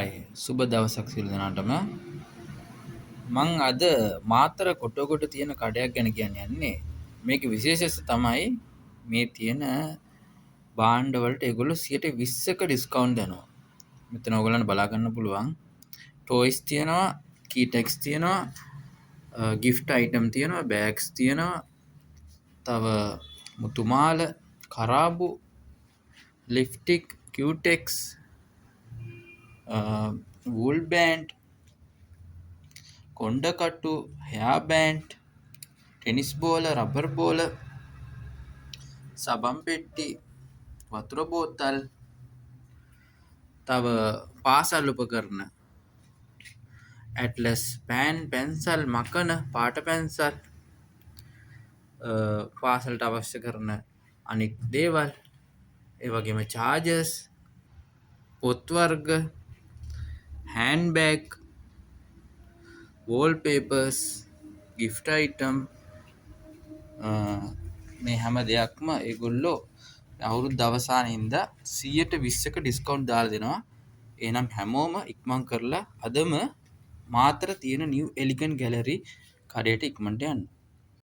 Hi සුබ දවසක් සියලු දෙනාටම. මං අද මාතර කොට්ටෝකොට තියෙන කඩයක් ගැන කියන්න යන්නේ. මේක විශේෂස තමයි මේ තියෙන බාණ්ඩවලට ඒගොල්ලෝ 120ක ඩිස්කවුන්ට් දෙනවා. මෙතන ඔයගොල්ලන්ට බලා ගන්න පුළුවන්. ටොයිස් තියෙනවා, කීටෙක්ස් තියෙනවා, ගිෆ්ට් අයිටම් තියෙනවා, බෑග්ස් තියෙනවා, තව මුතුමාල, කරාබු, ලිප්ටික්, කියුටෙක්ස්, වූල් බෑන්ඩ්, කොණ්ඩකටු, හෙයා බෑන්ඩ්, ටෙනිස් බෝල, රබර් බෝල, සබන් පෙට්ටි, වතුර බෝතල්, තව පාසල් උපකරණ, ඇට්ලස් පෑන්, පැන්සල්, මකන, පාට පැන්සල්, පාසලට අවශ්‍ය කරන අනික් දේවල්, ඒ වගේම චාර්ජර්ස්, පොත් වර්ග, hand bag, wall papers, gift item, මේ හැම දෙයක්ම ඒගොල්ලෝ අවුරුදු අවසානයේ 120ක ඩිස්කවුන්ට් දාලා දෙනවා. එහෙනම් හැමෝම ඉක්මන් කරලා අදම මාතර තියෙන නිව් එලිගන්ට් ගැලරි කඩේට ඉක්මනට යන්න.